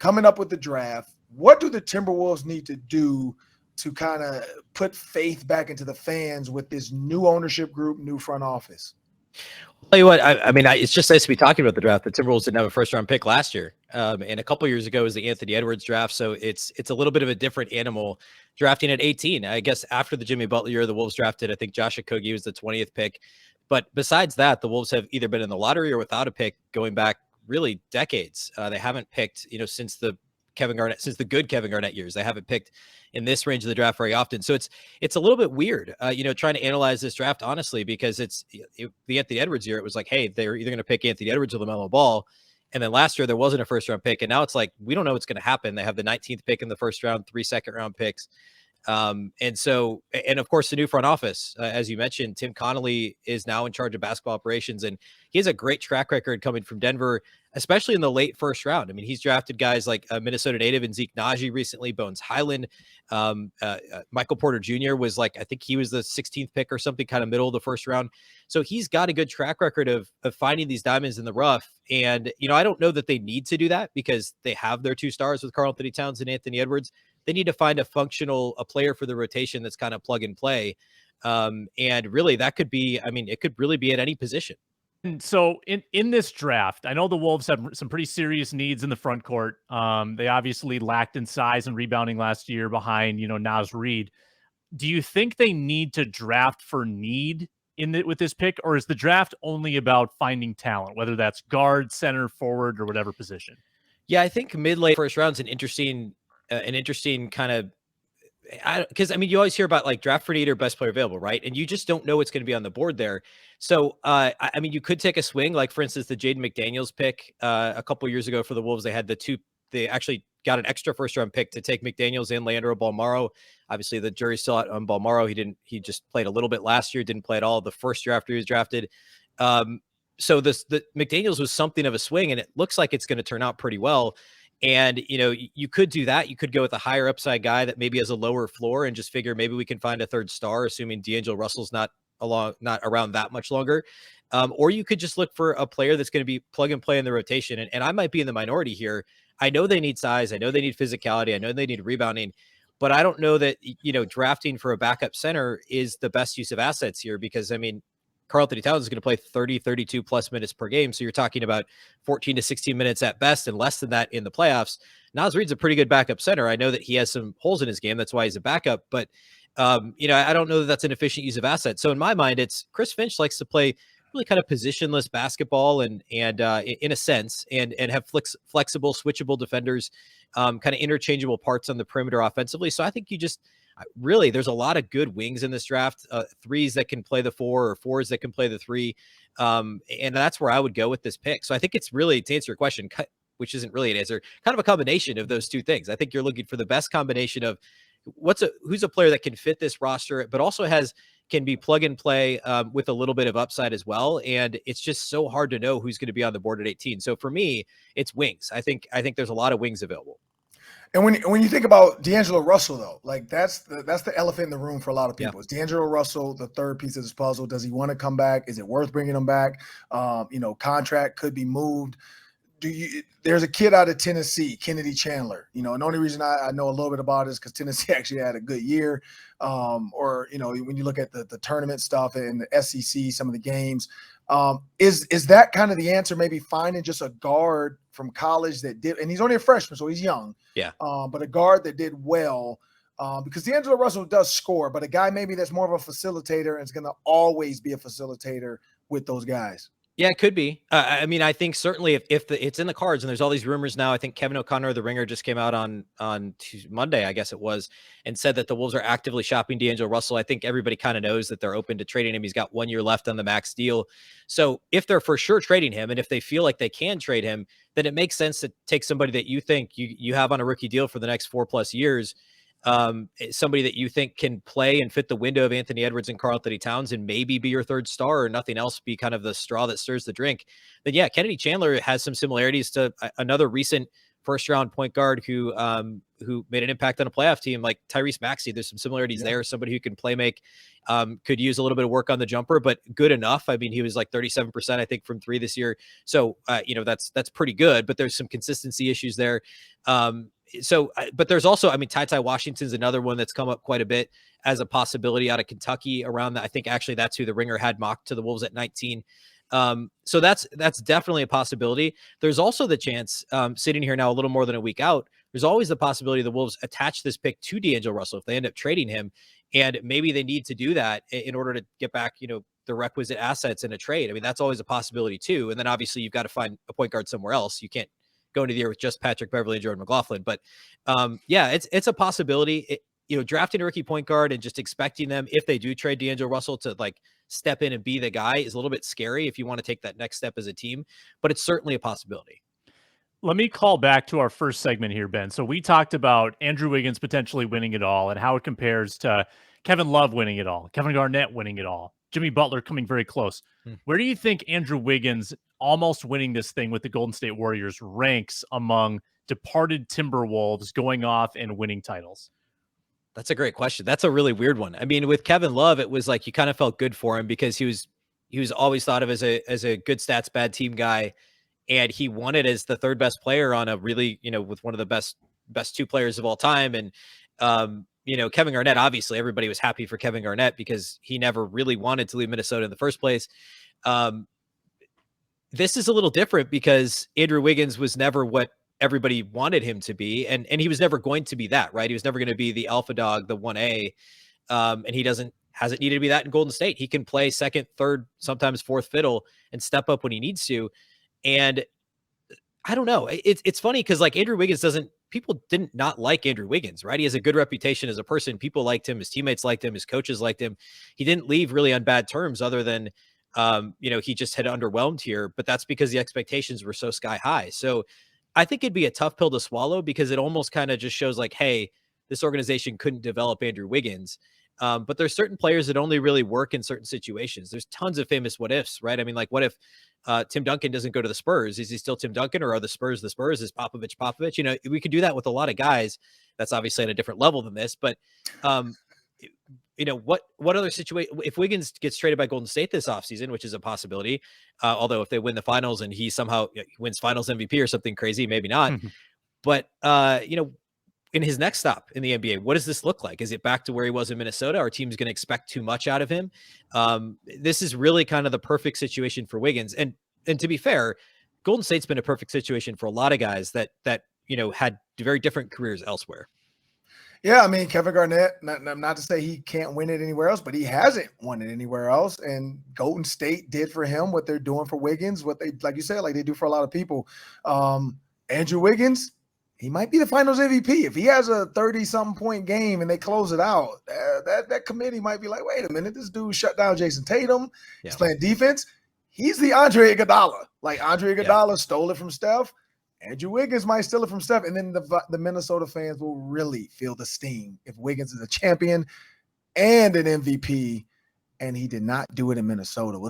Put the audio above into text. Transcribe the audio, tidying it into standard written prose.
coming up with the draft, what do the Timberwolves need to do to kind of put faith back into the fans with this new ownership group, new front office? I'll tell you what, I mean, it's just nice to be talking about the draft. The Timberwolves didn't have a first round pick last year. And a couple years ago was the Anthony Edwards draft. So it's a little bit of a different animal drafting at 18. I guess after the Jimmy Butler year, the Wolves drafted, I think Josh Okogie was the 20th pick. But besides that, the Wolves have either been in the lottery or without a pick going back really decades. They haven't picked, since the good Kevin Garnett years. They haven't picked in this range of the draft very often. So it's a little bit weird, trying to analyze this draft honestly, because the Anthony Edwards year. It was like, hey, they're either going to pick Anthony Edwards or LaMelo Ball. And then last year there wasn't a first round pick. And now it's like, we don't know what's going to happen. They have the 19th pick in the first round, 3 second round picks. And of course the new front office, as you mentioned, Tim Connolly is now in charge of basketball operations, and he has a great track record coming from Denver, especially in the late first round. I mean, he's drafted guys like Minnesota native and Zeke Naji recently, Bones Highland, Michael Porter Jr. was like, I think he was the 16th pick or something, kind of middle of the first round. So he's got a good track record of finding these diamonds in the rough. And, I don't know that they need to do that because they have their 2 stars with Karl-Anthony Towns and Anthony Edwards. They need to find a player for the rotation that's kind of plug and play. And really that could be, it could really be at any position. And so in this draft, I know the Wolves have some pretty serious needs in the front court. They obviously lacked in size and rebounding last year behind, Naz Reid. Do you think they need to draft for need with this pick, or is the draft only about finding talent, whether that's guard, center, forward, or whatever position? Yeah, I think mid-late first round is an interesting kind of, because you always hear about like draft for need or best player available, right? And you just don't know what's going to be on the board there. So, you could take a swing, like for instance, the Jaden McDaniels pick a couple years ago for the Wolves. They had they actually got an extra first round pick to take McDaniels and Leandro Balmaro. Obviously the jury's still out on Balmaro. He just played a little bit last year, didn't play at all the first year after he was drafted. So the McDaniels was something of a swing, and it looks like it's going to turn out pretty well. And, you could do that. You could go with a higher upside guy that maybe has a lower floor and just figure maybe we can find a third star, assuming DAngelo Russell's not around that much longer. Or you could just look for a player that's going to be plug and play in the rotation. And I might be in the minority here. I know they need size. I know they need physicality. I know they need rebounding. But I don't know that, drafting for a backup center is the best use of assets here, because, Karl-Anthony Towns is going to play 30, 32 plus minutes per game. So you're talking about 14 to 16 minutes at best and less than that in the playoffs. Naz Reid's a pretty good backup center. I know that he has some holes in his game. That's why he's a backup. But, I don't know that that's an efficient use of assets. So in my mind, it's Chris Finch likes to play really kind of positionless basketball and in a sense, and have flexible, switchable defenders, kind of interchangeable parts on the perimeter offensively. So I think really, there's a lot of good wings in this draft, 3s that can play the 4 or 4s that can play the 3. And that's where I would go with this pick. So I think it's really, to answer your question, which isn't really an answer, kind of a combination of those 2 things. I think you're looking for the best combination of who's a player that can fit this roster, but also can be plug and play with a little bit of upside as well. And it's just so hard to know who's going to be on the board at 18. So for me, it's wings. I think there's a lot of wings available. And when you think about DAngelo Russell, though, like that's the elephant in the room for a lot of people. Yeah. Is DAngelo Russell the third piece of this puzzle? Does he want to come back? Is it worth bringing him back? Contract could be moved. There's a kid out of Tennessee, Kennedy Chandler. And the only reason I know a little bit about it is because Tennessee actually had a good year. When you look at the tournament stuff and the SEC, some of the games, is that kind of the answer? Maybe finding just a guard from college that did, and he's only a freshman, so he's young. Yeah. But a guard that did well, because DAngelo Russell does score, but a guy maybe that's more of a facilitator and is going to always be a facilitator with those guys. Yeah, it could be. I think certainly if it's in the cards, and there's all these rumors now. I think Kevin O'Connor, the Ringer, just came out on Monday, I guess it was, and said that the Wolves are actively shopping DAngelo Russell. I think everybody kind of knows that they're open to trading him. He's got 1 year left on the max deal. So if they're for sure trading him, and if they feel like they can trade him, then it makes sense to take somebody that you think you have on a rookie deal for the next 4+ years. Somebody that you think can play and fit the window of Anthony Edwards and Karl-Anthony Towns and maybe be your third star, or nothing else be kind of the straw that stirs the drink. Then yeah, Kennedy Chandler has some similarities to another recent first-round point guard who made an impact on a playoff team like Tyrese Maxey. There's some similarities there. Somebody who can play make, could use a little bit of work on the jumper, but good enough. I mean, he was like 37%, I think, from 3 this year. So, that's pretty good, but there's some consistency issues there. But there's also, I mean, Ty Washington's another one that's come up quite a bit as a possibility out of Kentucky around that. I think actually that's who the Ringer had mocked to the Wolves at 19. So that's definitely a possibility. There's also the chance, sitting here now a little more than a week out, there's always the possibility the Wolves attach this pick to DAngelo Russell if they end up trading him, and maybe they need to do that in order to get back, the requisite assets in a trade. I mean, that's always a possibility too. And then obviously you've got to find a point guard somewhere else. You can't go into the year with just Patrick Beverley and Jordan McLaughlin, but it's a possibility. Drafting a rookie point guard and just expecting them, if they do trade DAngelo Russell, to like step in and be the guy is a little bit scary if you want to take that next step as a team, but it's certainly a possibility. Let me call back to our first segment here, Ben. So we talked about Andrew Wiggins potentially winning it all and how it compares to Kevin Love winning it all, Kevin Garnett winning it all, Jimmy Butler coming very close. Where do you think Andrew Wiggins almost winning this thing with the Golden State Warriors ranks among departed Timberwolves going off and winning titles? That's a great question. That's a really weird one. I mean, with Kevin Love, it was like you kind of felt good for him because he was always thought of as a good stats, bad team guy. And he won it as the third best player on a really, with one of the best 2 players of all time. And, Kevin Garnett, obviously everybody was happy for Kevin Garnett because he never really wanted to leave Minnesota in the first place. This is a little different because Andrew Wiggins was never what everybody wanted him to be. And he was never going to be that, right? He was never going to be the alpha dog, the 1A. And he hasn't needed to be that in Golden State. He can play second, third, sometimes fourth fiddle and step up when he needs to. And I don't know. It's funny because like Andrew Wiggins people didn't not like Andrew Wiggins, right? He has a good reputation as a person. People liked him. His teammates liked him. His coaches liked him. He didn't leave really on bad terms other than, he just had underwhelmed here, but that's because the expectations were so sky high. So I think it'd be a tough pill to swallow because it almost kind of just shows like, hey, this organization couldn't develop Andrew Wiggins. But there's certain players that only really work in certain situations. There's tons of famous what ifs, right? I mean, like what if Tim Duncan doesn't go to the Spurs? Is he still Tim Duncan, or are the Spurs the Spurs? Is Popovich? We could do that with a lot of guys. That's obviously at a different level than this, but what other situation, if Wiggins gets traded by Golden State this offseason, which is a possibility, although if they win the finals and he somehow wins finals MVP or something crazy, maybe not, but in his next stop in the NBA, what does this look like? Is it back to where he was in Minnesota? Our team's going to expect too much out of him. This is really kind of the perfect situation for Wiggins. And to be fair, Golden State's been a perfect situation for a lot of guys that had very different careers elsewhere. Yeah, I mean, Kevin Garnett, not to say he can't win it anywhere else, but he hasn't won it anywhere else. And Golden State did for him what they're doing for Wiggins, what they, like you said, like they do for a lot of people. Andrew Wiggins, he might be the finals MVP. If he has a 30-something point game and they close it out, that committee might be like, wait a minute, this dude shut down Jason Tatum. He's playing defense. He's the Andre Iguodala. Like Andre Iguodala stole it from Steph. Andrew Wiggins might steal it from Steph, and then the Minnesota fans will really feel the sting if Wiggins is a champion and an MVP, and he did not do it in Minnesota. Well,